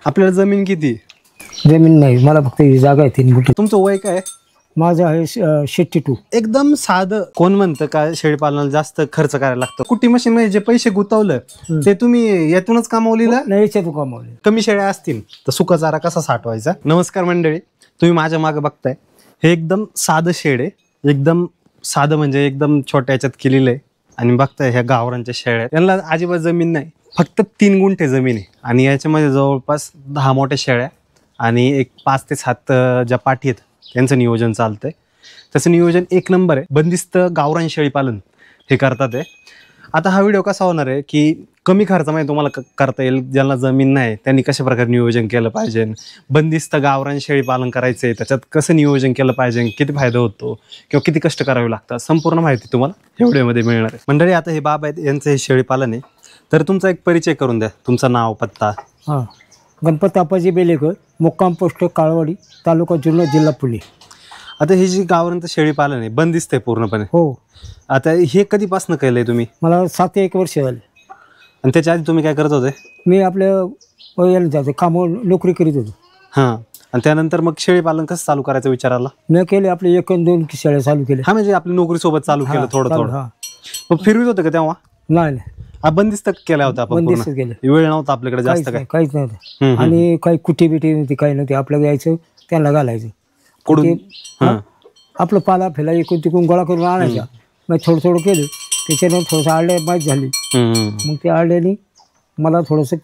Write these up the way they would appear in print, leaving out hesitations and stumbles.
आपल्याला जमीन किती? जमीन नाही, मला फक्त ही जागा आहे 3 गुंठे. तुमचं वय काय? माझं आहे 62. एकदम साधं. कोण म्हणतं का शेळीपालनाला जास्त खर्च करायला लागतो? कुट्टी मशीन मध्ये जे पैसे गुंतवलं ते तुम्ही यातूनच कमावलेलं? नाही, याच्यातून कमावले. कमी शेळ्या असतील तर सुका चारा कसा साठवायचा? नमस्कार मंडळी, तुम्ही माझ्या मागे बघताय हे एकदम साधं शेड आहे. एकदम साधं म्हणजे एकदम छोट्या याच्यात केलेलं आहे. आणि बघताय ह्या गावरांच्या शेळ्या, यांना अजिबात जमीन नाही, फक्त 3 गुंठे जमीन आहे. आणि याच्यामध्ये जवळपास 10 मोठ्या शेळ्या आणि एक 5 ते 7 ज्या पाठी आहेत त्यांचं नियोजन चालतंय. तसं नियोजन 1 नंबर आहे. बंदिस्त गावरान शेळी पालन हे करतात आहे. आता हा व्हिडिओ कसा होणार आहे की कमी खर्चामध्ये तुम्हाला करता येईल. ज्यांना जमीन नाही त्यांनी कशा प्रकारे नियोजन केलं पाहिजे, बंदिस्त गावरान शेळी पालन करायचंय त्याच्यात कसं नियोजन केलं पाहिजे, किती फायदा होतो किंवा किती कष्ट करावे लागतात, संपूर्ण माहिती तुम्हाला या व्हिडिओमध्ये मिळणार आहे. मंडळी, आता हे बाबा आहेत, यांचं हे शेळी पालन आहे. तर तुमचा एक परिचय करून द्या, तुमचं नाव, पत्ता. हां, गणपत आप्पाजी बेलेकर, मुक्काम पोस्ट काळवाडी, तालुका जुन्नर, जिल्हा पुणे. आता हे जे गावरांचं शेळी पालन आहे बंदिस्त आहे पूर्णपणे. हो. आता हे कधीपासून केलंय तुम्ही? मला 7 ते 1 वर्ष झाले. आणि त्याच्या आधी तुम्ही काय करत होते? मी आपल्या याला जातो, कामावर नोकरी करीत होतो. हां. आणि त्यानंतर मग शेळी पालन कसं चालू करायचा विचार आला? मी केले आपले 1 आणि 2 शेळ्या चालू केल्या. हा, म्हणजे आपली नोकरी सोबत चालू केलं थोडं थोडं. हां. मग फिरवित होतं का तेव्हा? नाही, बंदिस्त केला होता आपण? बंदिस्त केलं. वेळ नव्हता आपल्याकडे जास्त काय? काहीच नव्हतं. आणि काही कुठे बिटी नव्हती, काही नव्हती. आपल्याला यायचं, त्यांना घालायचं. कुठून? आपलं पाला फेला इकडून तिकडून गोळा करून आणायचा. मग थोडं थोडं केलं, त्याच्यानं थोडंसं आळ्या माहीत झाली. मग त्या आळ्याने मला थोडंसं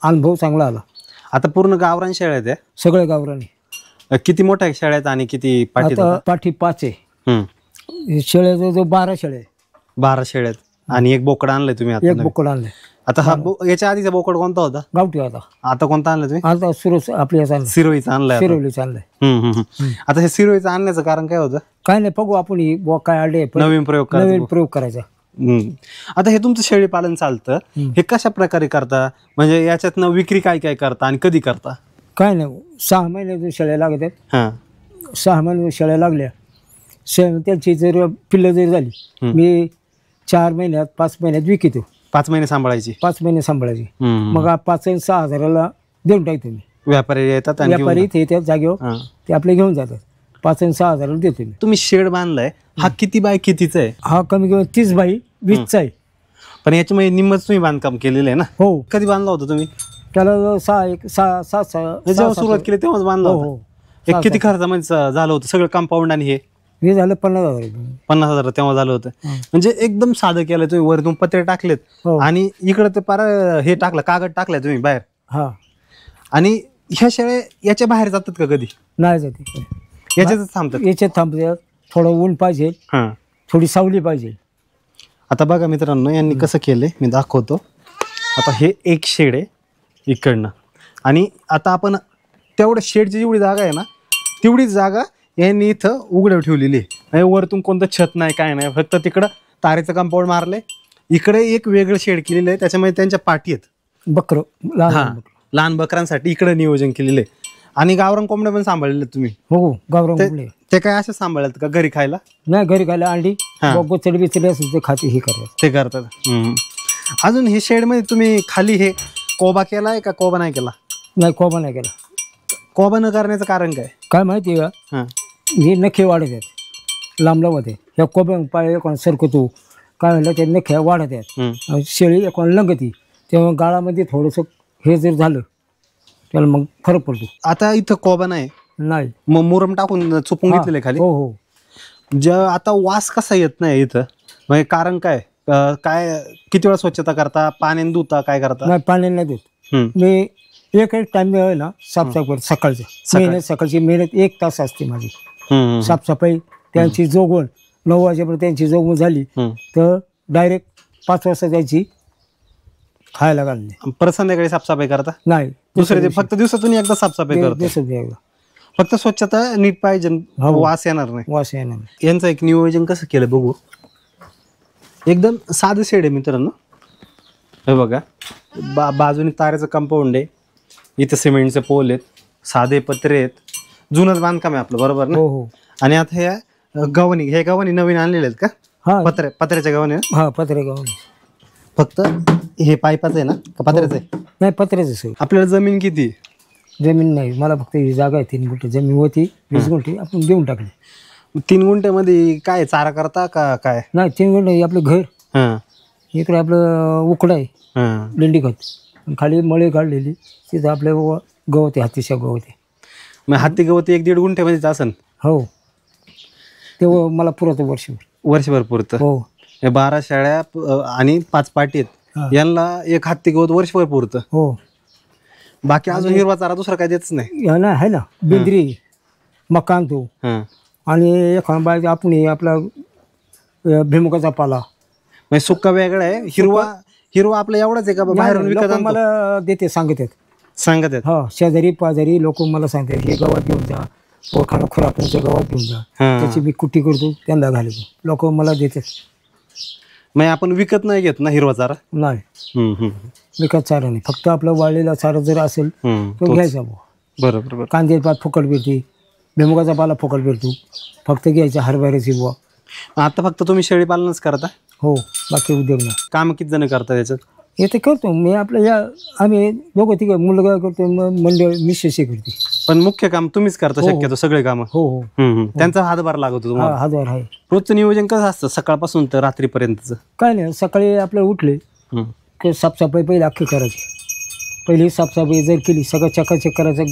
अनुभव चांगला आला. आता पूर्ण गावरान शेळ्या आहेत त्या? सगळ्या गावराने. किती मोठ्या शेळ्या आहेत आणि किती पाठी? आता पाठी 5 आहे. शेळ्या जो 12 शेळ्या आहे. 12 शेळ्या आहेत. आणि एक बोकड आणलंय तुम्ही आता? 1 बोकड आणलंय. आता हा याच्या आधीचा बोकड कोणता होता? गावठी होता. आता कोणता आणलाय तुम्ही? आता सुरस आपल्या सिरोईचा आणलाय. सिरोलीचा आणलाय. आता हे सिरोईचं आणण्याचं कारण काय होतं? काय नाही, बघू आपण काय आले, नवीन प्रयोग करायचा. आता हे तुमचं शेळी पालन चालतं, हे कशा प्रकारे करता? म्हणजे याच्यातनं विक्री काय काय करता आणि कधी करता? काय नाही, 6 महिन्यातून शेळ्या लागत आहेत. हां. 6 महिन्यातून शेळ्या लागल्या, त्यांची जर पिल्लं जर झाली, मी 4 महिन्यात 5 महिन्यात विकतो. 5 महिने सांभाळायची? 5 महिने सांभाळायची. मग 5 आणि 6 हजाराला देऊन टाकतो मी. व्यापारी येतात आणि व्यापारी ते त्या जागेवर ते आपले घेऊन जातात. 5 आणि 6 हजाराला देतो मी. तुम्ही शेड बांधलाय, हा किती बाय कितीचा आहे? हा कमी कमी 30 बाय 20चा आहे. पण याच्यामध्ये निम्मच तुम्ही बांधकाम केलेलं आहे ना? हो. कधी बांधला होता तुम्ही? त्याला 6 जेव्हा सुरुवात केली तेव्हाच बांधला होता? एक किती खर्चामध्ये झालं होतं सगळं कंपाऊंड आणि हे झालं 50,000. 50,000 तेव्हा झालं होतं. म्हणजे एकदम साधं केलं तुम्ही. वरतून पत्रे टाकलेत आणि इकडे ते पार हे टाकलं, कागद टाकलाय तुम्ही बाहेर. हा. आणि ह्या शेळ्या याच्या बाहेर जातात का कधी? नाही जाते, याच्यातच थांबतात? याच्यात थांबतात. थोडं ऊन पाहिजे, थोडी सावली पाहिजे. आता बघा मित्रांनो, यांनी कसं केलंय मी दाखवतो. आता हे एक शेड आहे इकडनं, आणि आता आपण तेवढं शेडची जेवढी जागा आहे ना तेवढीच जागा यांनी इथं उघड्यावर ठेवलेली आहे. वरतून कोणतं छत नाही, काय नाही, फक्त तिकडं तारेचं कंपाऊंड मारलंय. इकडे एक वेगळं शेड केलेलं आहे, त्याच्यामध्ये त्यांच्या पाठी आहेत बकरं, लहान बकरांसाठी इकडे नियोजन केलेलं आहे. आणि गावरान कोंबड्या पण सांभाळलेले तुम्ही? हो, गावरान कोंबडे. ते काय असं सांभाळतात का घरी खायला? नाही, घरी खायला अंडी गोचडी बिचडी असेल ते खाते, हे करतात, ते करतात. अजून हे शेडमध्ये तुम्ही खाली हे कोबा केलाय का कोबा नाही केला? नाही, कोबा नाही केला. कोबा न करण्याचं कारण काय माहिती आहे का? हे नखे वाढत आहेत लांब लांब होते. ह्या कोब्या पाय कोण सरकतो, काय म्हणलं ते नख्या वाढत आहेत. शेळी कोण लंगती, तेव्हा गाळामध्ये थोडंसं हे जर झालं त्याला मग फरक पडतो. आता इथं कोबा नाही, मग मुरम टाकून चुपून घेतलेलं खाली? हो हो. आता वास कसा येत नाही इथं, म्हणजे कारण काय? काय किती वेळा स्वच्छता करता, पाण्याने धुता, काय करता? नाही, पाण्याने नाही धुत मी. एक टाइम आहे ना साफसफाई सकाळची मेहनत 1 तास असते माझी. साफसफाई, त्यांची जोगवण 9 वाजेपर्यंत त्यांची जोगवण झाली तर डायरेक्ट 5 वाजता जायची खायला घालणे. परत संध्याकाळी साफसफाई करता? नाही, दुसऱ्या फक्त दिवसातून एकदा साफसफाई करतो. फक्त स्वच्छता नीट पाहिजे, वास येणार नाही. यांचं एक नियोजन कसं केलं बघू. एकदम साधं शेड आहे मित्रांनो. हे बघा, बाजूने तारेचं कंपाऊंड आहे, इथं सिमेंटचे पोल आहेत, साधे पत्रे आहेत, जुनच बांधकाम आहे आपलं, बरोबर ना? आणि आता ह्या गव्हाणी, हे गव्हाणी नवीन आणलेले आहेत का? पत्र्याच्या गव्हाणी? हा, पत्रे गव्हाणी. फक्त हे पाईपाचं आहे ना का पत्र्याचं आहे? नाही, पत्र्याचं. आपल्याला जमीन किती? जमीन नाही, मला फक्त ही जागा आहे 3 गुंठे जमीन होती, 20 गुंठे आपण देऊन टाकली. 3 गुंठ्यामध्ये काय चारा करता का काय? नाही 3 गुंठे आपलं घर, हां इकडे आपलं उकडं आहे, हां. लेंडी खत, खाली मळे काढलेली, तिथं आपले गवत आहे, हातीच्या गवत आहे. मग हत्ती गवत 1-1.5 गुंठ्यामध्येच असन? हो, ते मला पुरतं वर्षभर पुरतं. हो. हे 12 शेळ्या आणि 5 पाटी हा. आहेत, यांना एक हत्ती गवत वर्षभर पुरतं. हो. बाकी अजून हिरवा चारा दुसरा काय देतच नाही? ना आहे ना, बिंद्री मका आणतो, हां. आणि एखादा बाय आपण हे आपला भिमुगाचा पाला. म्हणजे सुक्का वेगळा आहे, हिरवा आपला एवढाच आहे का बाहेरून विकत लोकं आणतो? मला देते, सांगतात. सांगत आहेत. हा, शेजारी पाजारी लोक मला सांगतात हे गावात घेऊन जा, ओळखाणं खुरापणच्या गावात घेऊन जा, हां. त्याची मी कुट्टी करतो, त्यांना घालतो, लोक मला देतात. मग आपण विकत नाही घेत ना हिरवा चारा? नाही, हम्म, हम्म, विकत चारा नाही, फक्त आपला वाळलेला चारा जर असेल हम्म. तो घ्यायचा बुवा. बरोबर बरोबर. कांदे पात फुकट भेटते, भिमुगाचा पाला फुकट भेटतो, फक्त घ्यायचा हरभऱ्याची बुवा. आता फक्त तुम्ही शेळी पालनच करता? हो, बाकी उद्योग नाही. काम किती जण करता याच्यात? हे ते करतो मी, आपलं या आम्ही दोघं तिघं, मुलगा करतो, मंडळ मिसेस करते. पण मुख्य काम तुम्हीच करता शक्यतो सगळे काम? हो हो. त्यांचा हातभार लागतो हा, तुम्हाला? हजार आहे. रोजचं नियोजन कसं असतं सकाळपासून तर रात्रीपर्यंतचं? काय नाही, सकाळी आपलं उठले की साफसफाई पहिली अख्खी करायची. पहिली साफसफाई जर केली, सगळं चकाचक करायचं,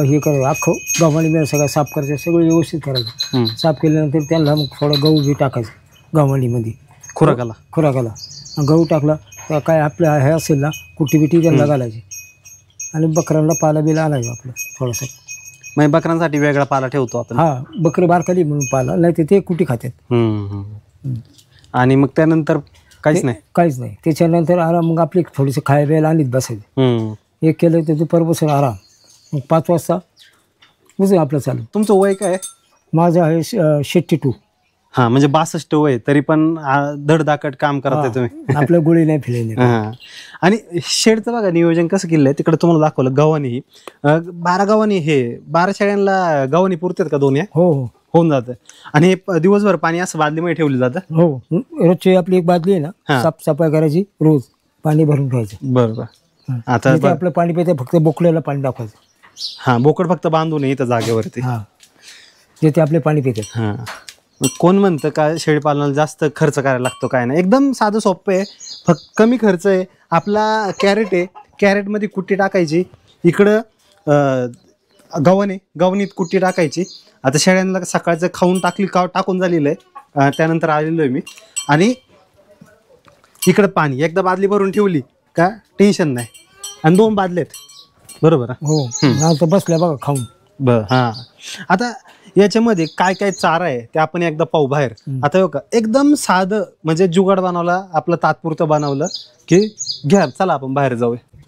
हे करायचं, अख्खं गव्हाणी मेळ सगळं साफ करायचं, सगळं व्यवस्थित करायचं. साफ केल्यानंतर त्यांना मग थोडं गहू बी टाकायचं गव्हाणीमध्ये, खुराकाला. गहू टाकला तर काय आपलं हे असेल ना कुट्टी बिटी त्यांना घालायची, आणि बकरांना पाला बिला आणायचं आपलं थोडंसं. मग बकरांसाठी वेगळा पाला ठेवतो आपण? हा, बकरी बारकाली म्हणून पाला, नाही तर ते कुटी खातात. आणि मग त्यानंतर काहीच नाही. त्याच्यानंतर आराम, मग आपली थोडीशी खाय प्यायला आणलीत बसायचं. एक केलं तर दुपारपासून आराम, मग 5 वाजता बुजू आपलं चालू. तुमचं वय काय? माझं आहे 62. हा, म्हणजे 62 वय, तरी पण धडधाकट काम करताय तुम्ही. आपलं गोळी नाही फिरले. आणि शेडचं बघा नियोजन कसं केलंय, तिकडे तुम्हाला दाखवलं गव्हाणी. 12 गव्हाणी, हे 12 शेळ्यांना गव्हाणी पुरतात का 2? हो, होऊन जातं. आणि हे दिवसभर पाणी असं बादलीमध्ये ठेवलं जातं? हो, रोजची आपली एक बादली आहे ना, साफसफाई करायची, रोज पाणी भरून ठेवायचं. बरोबर. आता आपलं पाणी पिते, फक्त बोकड्याला पाणी दाखवायचं. हा, बोकड फक्त बांधू नये इथं जागेवरती. हा, तिथे आपले पाणी पिते. हा. कोण म्हणतं का शेळीपालनाला जास्त खर्च करायला लागतो? काय नाही, एकदम साधं सोपं आहे, फक्त कमी खर्च आहे. आपला कॅरेट आहे, कॅरेटमध्ये कुट्टी टाकायची, इकडं गव्हाणीत कुट्टी टाकायची. आता शेळ्यांना सकाळचं खाऊन टाकून झालेलं आहे, त्यानंतर आलेलो आहे मी. आणि इकडं पाणी, एकदा बादली भरून ठेवली का टेन्शन नाही. आणि 2 बादलेत, बरोबर? हो, आता बसल्या बघा खाऊन. हा, आता याच्यामध्ये काय काय चारा आहे ते आपण एकदा पाहू बाहेर. आता हो का, एकदम साधं, म्हणजे जुगाड बनवला, आपलं तात्पुरतं बनवलं की घ्या चला आपण बाहेर जाऊया.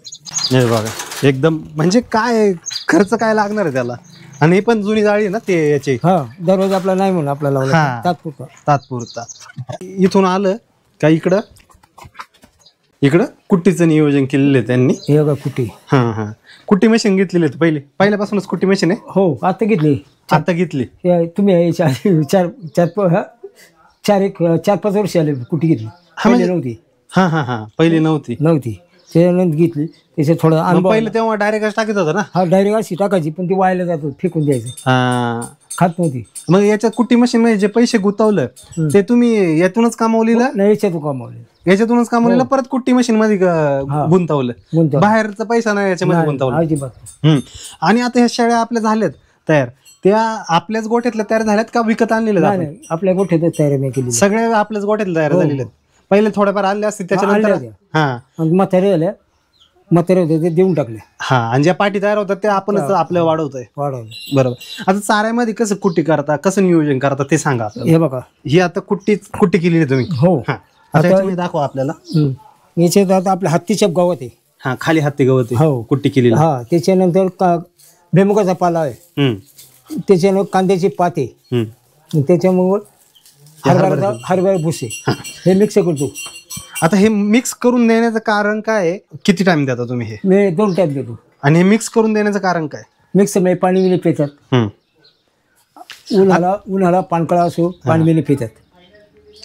हे बघा, एकदम म्हणजे काय खर्च काय लागणार आहे त्याला. आणि हे पण जुनी जाळी ना ते याची. हा, दररोज आपला नाही म्हणून आपल्याला तात्पुरता. इथून आलं का इकडं कुट्टीचं नियोजन केलेलं आहे त्यांनी. हे बघा कुट्टी. हा, कुट्टी मशीन घेतलेली आहे पहिल्यापासूनच कुट्टी मशीन आहे? हो, आता घेतली. तुम्ही 4-5 वर्ष आले कुट्टी घेतली. नव्हती. पहिली नव्हती. त्यानंतर घेतली, त्याच्यात थोडं अनुभव. पहिलं तेव्हा डायरेक्ट टाकत होता ना? हा, डायरेक्ट अशी टाकायची, पण ती व्हायला जातो, फेकून द्यायचं, खात नव्हती. मग याच्यात कुट्टी मशीन मध्ये जे पैसे गुंतवलं ते तुम्ही यातूनच कमावलेलं? नाही, याच्यातूनच कमावलेलं, परत कुट्टी मशीन मध्ये गुंतवलं, बाहेरचा पैसा नाही याच्यामध्ये गुंतवलं. आणि आता ह्या शेळ्या आपल्या झाल्यात तयार, त्या आपल्याच गोठ्यातल्या तयार झाल्यात का विकत आणलेल्या? आपल्या गोठ्यात तयार नाही केली, सगळ्या आपल्याच गोठ्यातल्या तयार झालेल्या. पहिले थोड्याफार आले असतील, त्याच्यानंतर म्हातारे होते ते देऊन टाकले. हा, आणि ज्या पाटी तयार होतात त्या आपणच आपल्या वाढवतोय. बरोबर. आता चाऱ्यामध्ये कसं कुट्टी करता, कसं नियोजन करता ते सांगा. हे बघा, ही आता कुट्टी केलेली आहे तुम्ही? हो. आता दाखवा आपल्याला. याच्यात आता आपल्या हत्तीच्या गवत आहे. हा, खाली हत्ती गवत आहे. हो, कुट्टी केलेली. हा, त्याच्यानंतर भेमुगाचा पाला आहे, त्याच्यानंतर कांद्याची पात आहे, त्याच्यामुळे हरभरा भुसे, हे मिक्स करतो. आता हे मिक्स करून देण्याचं कारण काय आहे? किती टाइम देता तुम्ही हे? मी 2 टाइम देतो. आणि हे मिक्स करून देण्याचं कारण काय? मिक्स म्हणजे पाणी मिली पितात, उन्हाळा पाणकळा असो, पाणी मिली पितात.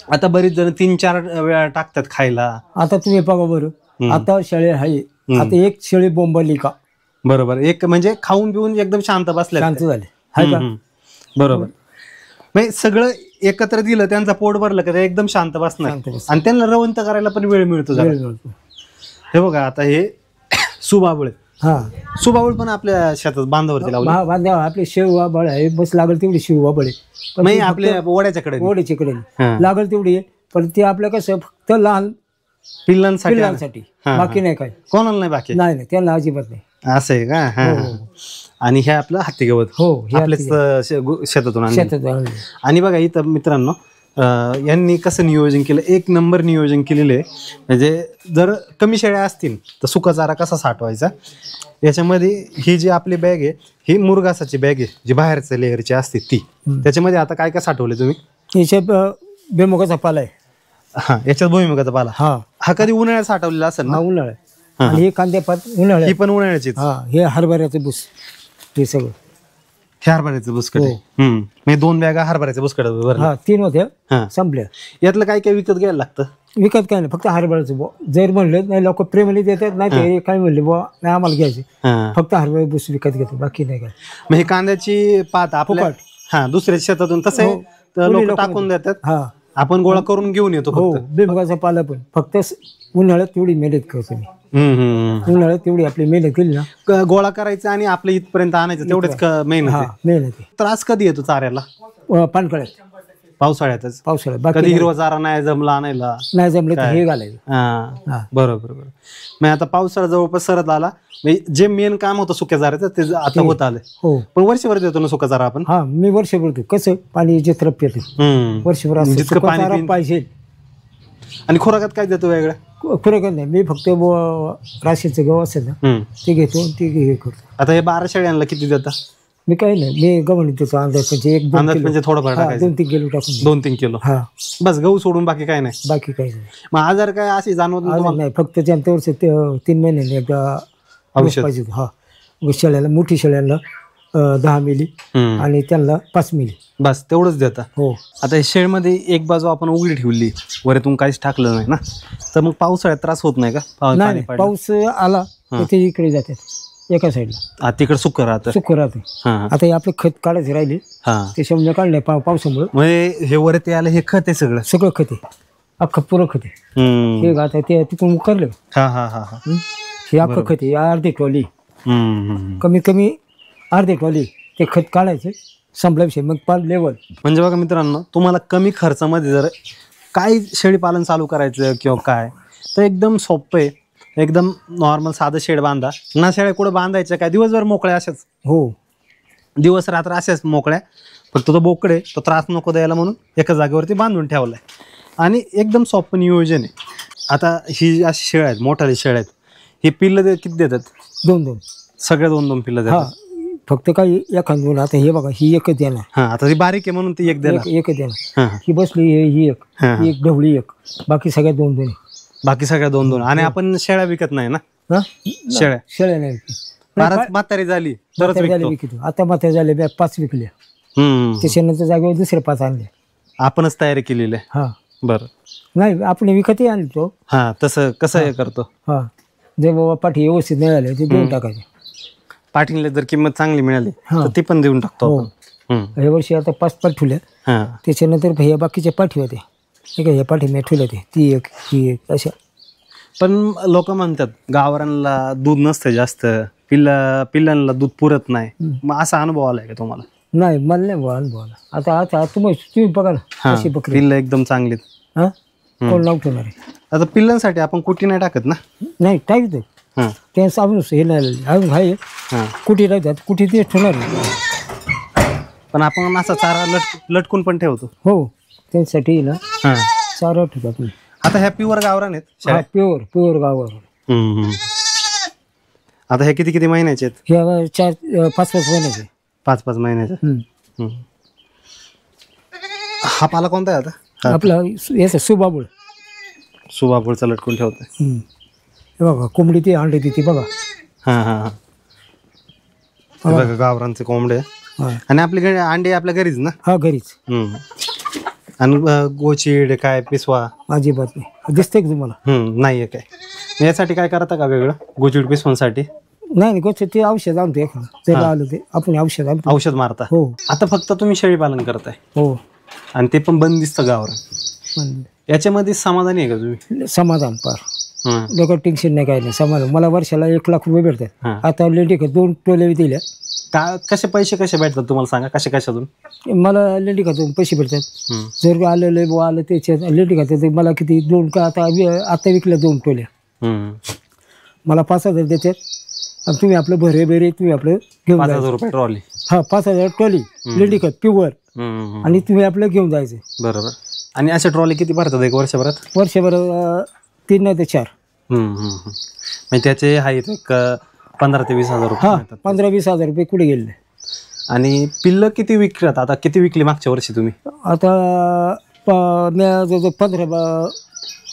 आता बरीच जण 3-4 वेळा टाकतात खायला. आता तुम्ही बघा बरं, आता शेळी आहे, आता एक शेळी बोंबली का बरोबर. एक म्हणजे खाऊन पिऊन एकदम शांत बसले. शांत झाले हाय का. बरोबर. म्हणजे सगळं एकत्र दिलं, त्यांचा पोट भरलं का ते एकदम शांत बसणार. शांत बस. आणि त्यांना रवंत करायला पण वेळ मिळतो जरा. वेळ मिळतो. हे बघा आता हे सुबाबुळ आहेत. हा सुबाबुळ पण आपल्या शेतात बांधावरती लावले. बांध्या आपले शेववा बळ आहे, बस लागल तेवढी शेववा बळ आहे. नाही आपल्या ओढ्याच्याकडे ओढीच्याकडे हा. लागल तेवढी आहे, पण ते आपलं कसं फक्त लहान पिल्लांसाठी पिल्लांसाठी, हा, बाकी नाही काय. कोणाला नाही बाकी. नाही नाही त्यांना अजिबात नाही. असं आहे का. हा, हा. आणि हे आपलं हत्ती गवत हो हे आपल्याच शेतातून आणलेलं. शेतात आणलं. आणि बघा इथं मित्रांनो, यांनी कसं नियोजन केलं, एक नंबर नियोजन केलेलं आहे. म्हणजे जर कमी शेळ्या असतील तर सुका चारा कसा साठवायचा. याच्यामध्ये ही जी आपली बॅग आहे ही मुरघासाची बॅग आहे, जी बाहेरच्या लेअरची असते ती. त्याच्यामध्ये आता काय काय साठवले तुम्ही. याच्यात बेमुगाचा पाला आहे. हा, याच्यात भुईमुगाचा पाला. हा हा कधी उन्हाळ्यात साठवलेला असेल हा ना. उन्हाळा आहे. आणि हे कांद्यापात उन्हाळ्यात. ही पण उन्हाळ्याचीच. हा हे हरभऱ्याचं बुस हे सगळं. हे हरभऱ्याचं बुसकट हो. आहे. म्हणजे 2 बॅगा हरभऱ्याचं बुसकट भरलं. हा 3 होत्या हा. संपल्या. यातलं काय काय विकत घ्यायला लागतं. विकत काय नाही, फक्त हरभऱ्याचं बुवा. जर म्हणलं नाही लोक प्रेमाने देतात, नाही ते काय म्हणले बुवा नाही आम्हाला घ्यायचे, हा. फक्त हरभरा बुस विकत घेतो, बाकी नाही काय. मग हे कांद्याची पात आपल्या फुकट. हा दुसऱ्या शेतातून तसं आहे, तर कोणी लोक लोकं टाकून देतात. हा आपण गोळा करून घेऊन येतो हो फक्त. बेमुगाचा पाला पण फक्त उन्हाळ्यात तेवढी मेहनत करतो मी. उन्हाळ्यात तेवढी आपली मेहनत केली ना. गोळा करायचा आणि आपल्या इथपर्यंत आणायचं तेवढेच मेहनत हा आहे. मेहनत आहे. त्रास कधी येतो चाऱ्याला. पानकळ्यात पावसाळ्यातच. पावसाळ्यात बाकी कधी नाही. हिरवा चारा नाही जमला आणायला. नाही जमलं तर हे घालायचं. हा हा. बरोबर बरोबर. मग आता पावसाळा जवळपास सरत आला, म्हणजे जे मेन काम होतं सुक्या चाऱ्याचं ते आता होत आलंय. हो पण वर्षभर देतो ना सुका चारा आपण. हा मी वर्षभर तू कसं पाणी जिथं येते वर्षभर असं जितकं सुका पाणी चारा पिईन. पाहिजे. आणि खुराकात काय देतो वेगळं. खरं नाही, मी फक्त राशीचं गहू असेल ना ते घेतो, ते हे करतो. आता हे 12 शेळ्यांना किती देता. मी काही नाही, मी गव्हाणी देतो अंदाज म्हणजे 1-2 अंदाज किलो. म्हणजे थोडंफार हा, टाकायचं. 2-3 किलो टाकून दे. 2-3 किलो. हा बस गहू सोडून बाकी काय नाही. बाकी काही नाही. मग आजार काय अशी जाणवत नाही अजून तुम्हाला? नाही, फक्त त्यांच्या वर्ष 3 महिन्याने एकदा औषध. पाहिजे. हा शेळ्याला मोठी शेळ्यांना 10 मिली आणि त्यांना 5 मिली. बस तेवढंच देता. हो आता हे शेळमध्ये एक बाजू आपण उघडी ठेवली, वरतून काहीच टाकलं नाही ना, तर मग पावसाळ्यात त्रास होत नाही का. नाही पाणी नाही, पडलं. पाऊस आला तर ते इकडे जातात एका साईडला. तिकडे सुक्क राहतं. सुख राहते. हा आता हे आपलं खत काढायचे राहिले हा. ते शमने काढले पावसामुळे. म्हणजे हे वरती आलं हे खत आहे सगळं. सगळं खत आहे, अख्खं पुरं खत आहे. हे आता ते तिथून उकरलं. हा हा हा हा. हे अख्खं खत आहे, अर्धी ट्रॉली हम्म. कमीत कमी अर्धी ट्रॉली ते खत काढायचं, संपला विषय. मग पार लेवल. म्हणजे बघा मित्रांनो, तुम्हाला कमी खर्चामध्ये जर काय शेळीपालन चालू करायचं किंवा काय, तर एकदम सोपं आहे. एकदम नॉर्मल साधं शेड बांधा ना. शेळ्या कुठं बांधायच्या काय, दिवसभर मोकळ्या अशाच. हो दिवस रात्र अशाच मोकळ्या. फक्त तो बोकडे तो त्रास नको द्यायला म्हणून एका जागेवरती बांधून ठेवलाय. आणि एकदम सोपं नियोजन आहे. आता ही अशी शेळ्या आहेत, मोठाले शेळ्या आहेत, हे पिल्लं किती देतात. 2-2 सगळ्या 2-2 पिल्लं हा, देतात. फक्त काही एखाद दोन. आता हे बघा ही एकच देणार. हा, आता ती बारीक आहे म्हणून ती एक देणार. एकच देणार. हा. ही बसली ही एक, हा. ही एक ढवळी एक, बाकी सगळ्या 2-2. बाकी सगळ्या 2-2. आणि आपण शेळ्या विकत नाही ना. हा शेळ्या शेळ्या नाही फारच म्हातारी झाली तरच विकतो. विकतो. आता मात्र झाले 5 विकल्या. त्याच्यानंतर जागेवर दुसरे 5 आणले. आपणच तयारी केलेली आहे. हा बरं. नाही आपण विकतही आणतो. हा, तसं कसं हे करतो. हा जर बाबा पाठी व्यवस्थित नाही आले ते देऊन टाकायचे. पाठीला जर किंमत चांगली मिळाली हा. तर ती पण देऊन टाकतो हो. आपण. या वर्षी आता 5 पाठवल्या. हा. त्याच्यानंतर ह्या बाकीच्या पाठी होते. ठीक आहे, ह्या पाठी मी ठेवल्या ते ती एक ही एक अशा. पण लोक म्हणतात गावरांना दूध नसतं जास्त, पिल्लांना दूध पुरत नाही. मग असा अनुभव आलाय का तुम्हाला. नाही मला नाही बुवा अनुभवाला. आता आता तुम्ही बघा ना अशी बकरी. पिल्लं एकदम चांगलीत. हा कोण नाव ठेवणार आहे. आता पिल्लांसाठी आपण कुठी नाही टाकत ना. नाही टाकतो हा. त्यांचं आपण हे नाही अजून आहे. हा. कुठे राहतात कुठे ते ठेवणार आहे. पण आपण असा चारा लटकून पण ठेवतो. हो त्यांच्यासाठी ना हा. चारा ठेवतात. आता ह्या प्युअर गावरान आहेत शेळ्या? प्युअर गावावर. आता हे किती महिन्याचे आहेत. ह्या 4-5 महिन्याचे. 5 महिन्याचे. हा पाला कोणता आहे आता. आपला याचा सुबाबुळ. सुबाबुळचा लटकून ठेवतोय. हे बघा कोंबडी ती अंडे देते बघा. हा हा हा. हे बघा गावरांचे कोंबडे. हा. आणि आपले अंडे आपल्या घरीच ना. हा घरीच. आणि गोचीड काय पिसवा अजिबात नाही. दिसतंय का तुम्हाला. नाहीये काय. यासाठी काय करता का वेगळं गोचीड पिसवांसाठी. नाही गोष्ट ते औषध आणतो एखादं जर आलं ते आपण औषध आणतो. औषध मारता. हो आता फक्त तुम्ही शेळी पालन करताय हो आणि ते पण बंदिस्त गावरान. पण याच्यामध्ये समाधानी आहे का तुम्ही? समाधान पार हं. डोकं टेन्शन नाही, काही नाही समाधान. मला वर्षाला 1,00,000 रुपये भेटतात. हां. आता लेंडी 2 टोले दिल्या. कसे पैसे कसे भेटतात तुम्हाला सांगा, कशातून? मला लेंडी खात्यातून पैसे भेटतात. हं. जर आलेलं बुवा आलं त्याच्यात लेंडी खात्यात मला किती 2 का आता विकल्या 2 टोल्या हं. मला 5,000 देतात. आणि तुम्ही आपलं भरे तुम्ही आपलं घेऊन 5,000 रुपये ट्रॉली. हा 5,000 टोली लेंडी खत प्युअर आणि तुम्ही आपलं घेऊन जायचं. बरोबर. आणि अशा ट्रॉली किती भरतात एक वर्षभरात? वर्षभर 3 नाही तर 4. म्हणजे त्याचे आहेत एक 15,000 ते 20,000 रुपये हा मिळतात. 15-20,000 रुपये कुठे गेले. आणि पिल्लं किती विकतात आता? किती विकली मागच्या वर्षी तुम्ही? आता मी जवळजवळ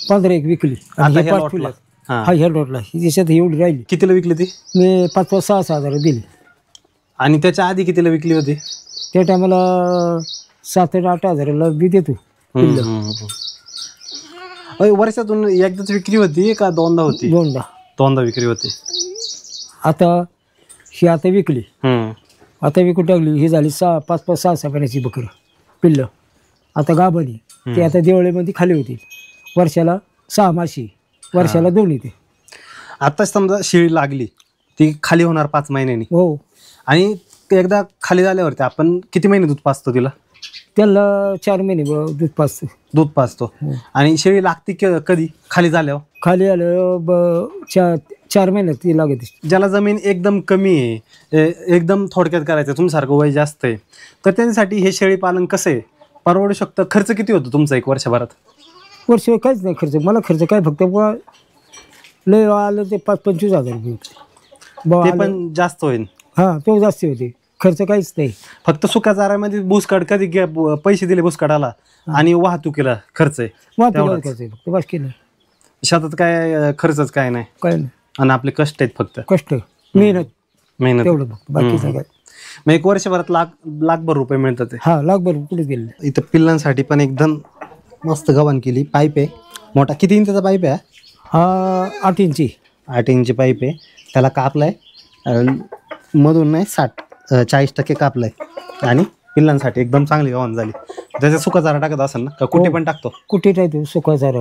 15 एक विकली. आता आणि हे ह्या 5 लॉटला? ठेवल्या. हां. हा ह्या लॉटला त्याच्यात एवढी राहिली. कितीला विकली ती? मी 5-6 दिली. आणि त्याच्या आधी कितीला विकली होती? त्या टायमाला 7-8 हजाराला बी देतो. वर्षातून एकदाच विक्री होती का दोनदा होती? 2दा. दोनदा विक्री होती. आता ही आता विकली. आता विकून टाकली. ही झाली 5-6 महिन्याची बकरं पिल्लं. आता गाभणी ती आता देवळेमध्ये खाली होती. वर्षाला 6 माशी, वर्षाला 2 येते. आता समजा शेळी लागली ती खाली होणार 5 महिन्यांनी. हो आणि एकदा खाली झाल्यावरती आपण किती महिने दूध पाजतो तिला? त्याला 4 महिने दूध पाजतो. दूध पाजतो. आणि शेळी लागते कधी खाली झाल्यावर? खाली आलं 4 महिन्यात ती लागते. ज्याला जमीन एकदम कमी आहे, एकदम थोडक्यात करायचं, तुमच्यासारखं वय जास्त आहे, तर त्यांच्यासाठी हे शेळी पालन कसं आहे? परवडू शकतं? खर्च किती होतो तुमचा एक वर्षभरात? वर्ष काहीच नाही खर्च. मला खर्च काय फक्त लय आलं ते 5-25,000 रुपये ते पण जास्त होईल. हां तो जास्त होते. खर्च काहीच नाही. फक्त सुका चाऱ्यामध्ये भुसकाड कधी पैसे दिले भुसकाडाला आणि वाहतुकीला खर्च आहे. वाहतूक खर्च आहे फक्त, बाकी नाही. शेतात काय खर्चच काय नाही. काय नाही. आणि आपले कष्ट आहेत फक्त. कष्ट मेहनत. तेवढं फक्त, बाकीचं काय. मग एक वर्षभरात लाखभर रुपये मिळतात ते. हा 1,00,000 कुठे गेले. इथं पिल्लांसाठी पण एकदम मस्त गव्हाण केली. पाईप आहे मोठा. किती इंचाचा पाईप आहे? हा 8 इंची. 8 इंची पाईप आहे. त्याला कापलाय मधून नाही 40% कापलाय. आणि पिल्लांसाठी एकदम चांगली गव्हाण झाली. त्याचा सुका चारा टाकत असेल ना का कुठे पण टाकतो? कुठे टाकतो सुका चारा.